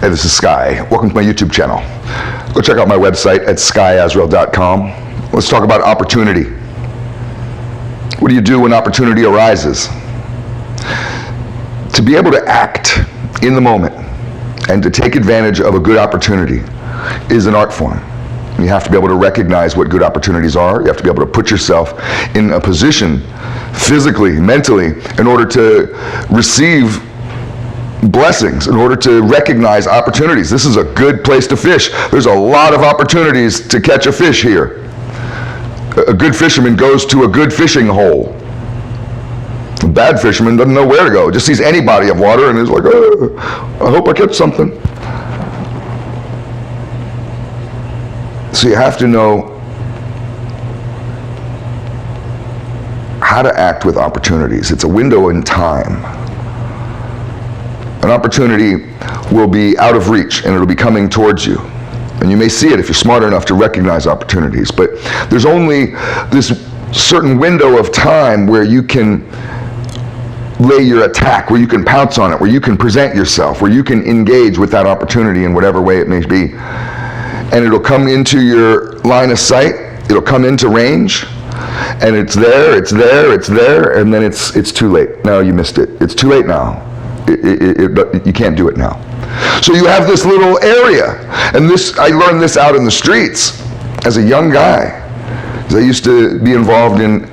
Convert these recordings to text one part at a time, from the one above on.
Hey, this is Sky. Welcome to my YouTube channel. Go check out my website at skysworld.com. Let's talk about opportunity. What do you do when opportunity arises? To be able to act in the moment and to take advantage of a good opportunity is an art form. You have to be able to recognize what good opportunities are. You have to be able to put yourself in a position physically, mentally, in order to receive blessings, in order to recognize opportunities. This is a good place to fish. There's a lot of opportunities to catch a fish here. A good fisherman goes to a good fishing hole. A bad fisherman doesn't know where to go. Just sees any body of water and is like, oh, I hope I catch something. So you have to know how to act with opportunities. It's a window in time. An opportunity will be out of reach and it'll be coming towards you. And you may see it if you're smart enough to recognize opportunities. But there's only this certain window of time where you can lay your attack, where you can pounce on it, where you can present yourself, where you can engage with that opportunity in whatever way it may be. And it'll come into your line of sight, it'll come into range, and it's there, and then it's too late. No, you missed it. It's too late now. You can't do it now. So you have this little area, and I learned this out in the streets as a young guy. I used to be involved in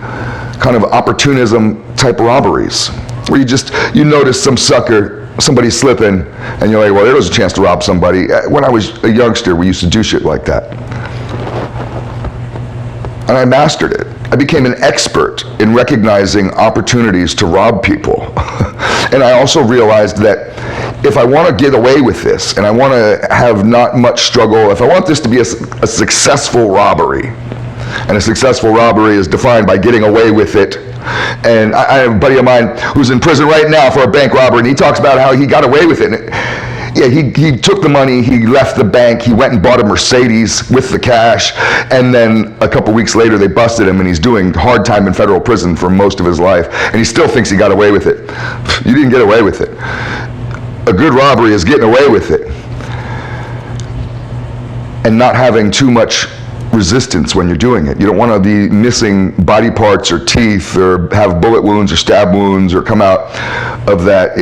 kind of opportunism type robberies, where you notice some sucker, somebody slipping, and you're like, well, there's a chance to rob somebody. When I was a youngster, we used to do shit like that. And I mastered it. I became an expert in recognizing opportunities to rob people. And I also realized that if I want to get away with this, and I want to have not much struggle, if I want this to be a successful robbery, and a successful robbery is defined by getting away with it. And I have a buddy of mine who's in prison right now for a bank robbery, and he talks about how he got away with it. Yeah, he took the money, he left the bank, he went and bought a Mercedes with the cash, and then a couple weeks later they busted him, and he's doing hard time in federal prison for most of his life, and he still thinks he got away with it. You didn't get away with it. A good robbery is getting away with it and not having too much resistance when you're doing it. You don't want to be missing body parts or teeth or have bullet wounds or stab wounds or come out of that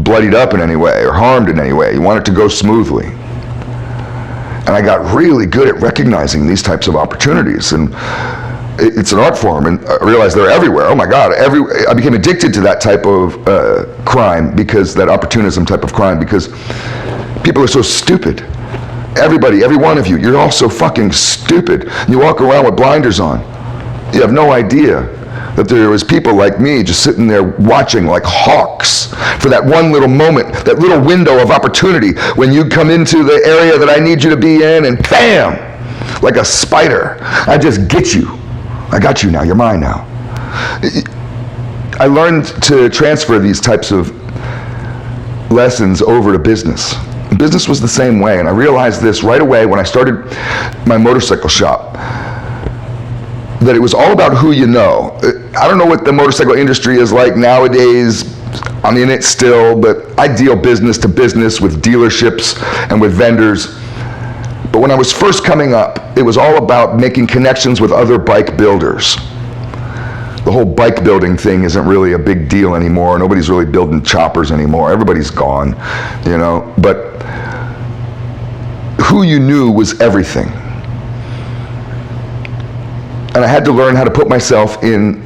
bloodied up in any way or harmed in any way. You want it to go smoothly. And I got really good at recognizing these types of opportunities, and it's an art form, and I realized they're everywhere. Oh my God, I became addicted to that type of crime, because that opportunism type of crime, because people are so stupid. Everybody, every one of you, you're all so fucking stupid. You walk around with blinders on. You have no idea that there was people like me just sitting there watching like hawks for that one little moment, that little window of opportunity when you come into the area that I need you to be in, and bam, like a spider, I just get you. I got you now, you're mine now. I learned to transfer these types of lessons over to business. Business was the same way, and I realized this right away when I started my motorcycle shop, that it was all about who you know. I don't know what the motorcycle industry is like nowadays. I'm in it still, but I deal business to business with dealerships and with vendors. But when I was first coming up, it was all about making connections with other bike builders. The whole bike building thing isn't really a big deal anymore. Nobody's really building choppers anymore. Everybody's gone, you know. But who you knew was everything. And I had to learn how to put myself in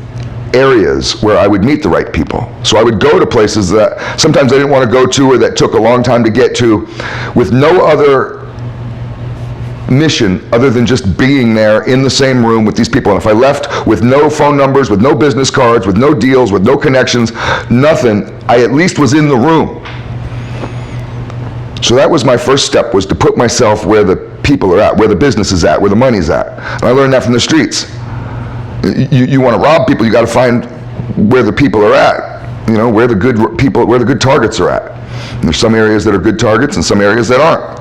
areas where I would meet the right people. So I would go to places that sometimes I didn't want to go to, or that took a long time to get to, with no other mission other than just being there in the same room with these people. And if I left with no phone numbers, with no business cards, with no deals, with no connections, nothing, I at least was in the room. So that was my first step, was to put myself where the people are at, where the business is at, where the money's at. And I learned that from the streets. You want to rob people, you got to find where the people are at, you know, where the good people, where the good targets are at. And there's some areas that are good targets and some areas that aren't.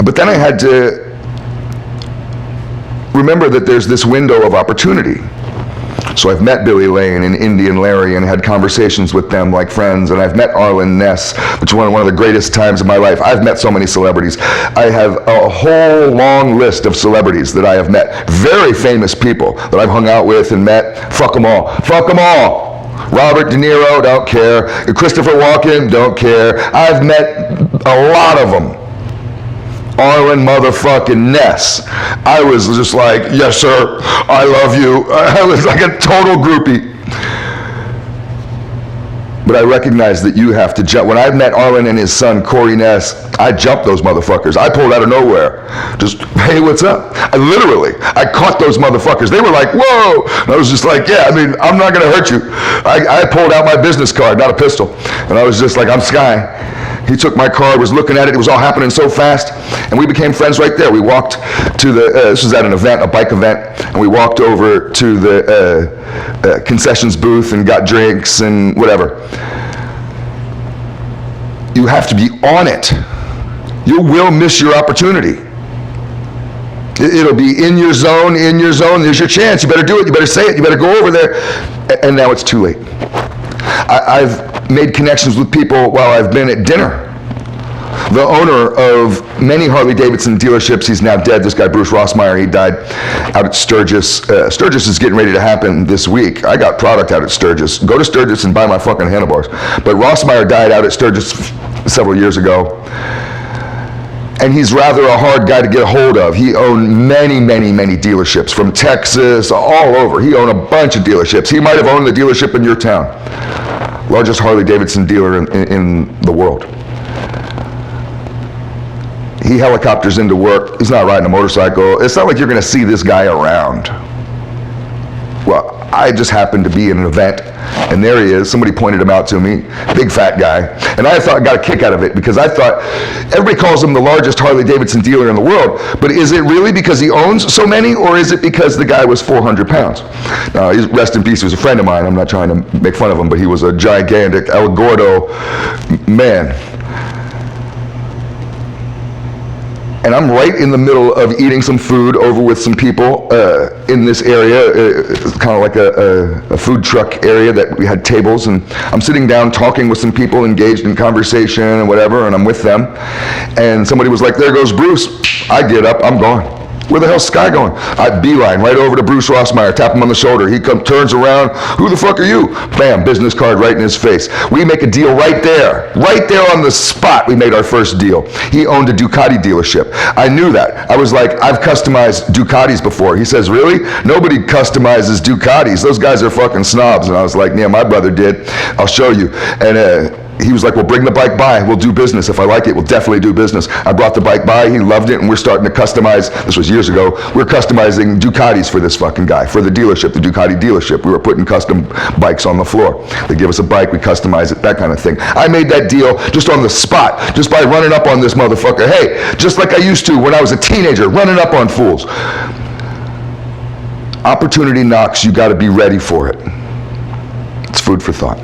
But then I had to remember that there's this window of opportunity. So I've met Billy Lane and Indy and Larry and had conversations with them like friends, and I've met Arlen Ness, which was one of the greatest times of my life. I've met so many celebrities. I have a whole long list of celebrities that I have met. Very famous people that I've hung out with and met. Fuck them all. Fuck them all. Robert De Niro, don't care. Christopher Walken, don't care. I've met a lot of them. Arlen motherfucking Ness. I was just like, yes sir, I love you. I was like a total groupie. But I recognize that you have to jump. When I met Arlen and his son, Corey Ness, I jumped those motherfuckers. I pulled out of nowhere. Just, hey, what's up? I caught those motherfuckers. They were like, whoa. And I was just like, yeah, I mean, I'm not gonna hurt you. I pulled out my business card, not a pistol. And I was just like, I'm Sky. He took my card, was looking at it, it was all happening so fast, and we became friends right there. We walked to the, this was at an event, a bike event, and we walked over to the concessions booth and got drinks and whatever. You have to be on it. You will miss your opportunity. It'll be in your zone, there's your chance. You better do it, you better say it, you better go over there, and now it's too late. I've made connections with people while I've been at dinner. The owner of many Harley-Davidson dealerships, he's now dead, this guy Bruce Rossmeyer, he died out at Sturgis. Sturgis is getting ready to happen this week. I got product out at Sturgis. Go to Sturgis and buy my fucking handlebars. But Rossmeyer died out at Sturgis several years ago. And he's rather a hard guy to get a hold of. He owned many, many, many dealerships from Texas, all over. He owned a bunch of dealerships. He might have owned the dealership in your town. Largest Harley-Davidson dealer in the world. He helicopters into work. He's not riding a motorcycle. It's not like you're gonna see this guy around. Well, I just happened to be in an event, and there he is. Somebody pointed him out to me, big fat guy. And I thought I got a kick out of it because I thought, everybody calls him the largest Harley-Davidson dealer in the world, but is it really because he owns so many, or is it because the guy was 400 pounds? Now, rest in peace, he was a friend of mine. I'm not trying to make fun of him, but he was a gigantic El Gordo man. And I'm right in the middle of eating some food over with some people in this area. It's kind of like a food truck area that we had tables, and I'm sitting down talking with some people engaged in conversation and whatever, and I'm with them. And somebody was like, there goes Bruce. I get up, I'm gone. Where the hell's Sky going? I beeline right over to Bruce Rossmeyer, tap him on the shoulder. He turns around, who the fuck are you? Bam, business card right in his face. We make a deal right there on the spot. We made our first deal. He owned a Ducati dealership. I knew that. I was like, I've customized Ducatis before. He says, really? Nobody customizes Ducatis. Those guys are fucking snobs. And I was like, yeah, my brother did. I'll show you. And he was like, well, bring the bike by. We'll do business. If I like it, we'll definitely do business. I brought the bike by. He loved it, and we're starting to customize. This was years ago. We're customizing Ducatis for this fucking guy, for the dealership, the Ducati dealership. We were putting custom bikes on the floor. They give us a bike, we customize it, that kind of thing. I made that deal just on the spot, just by running up on this motherfucker. Hey, just like I used to when I was a teenager, running up on fools. Opportunity knocks, you got to be ready for it. It's food for thought.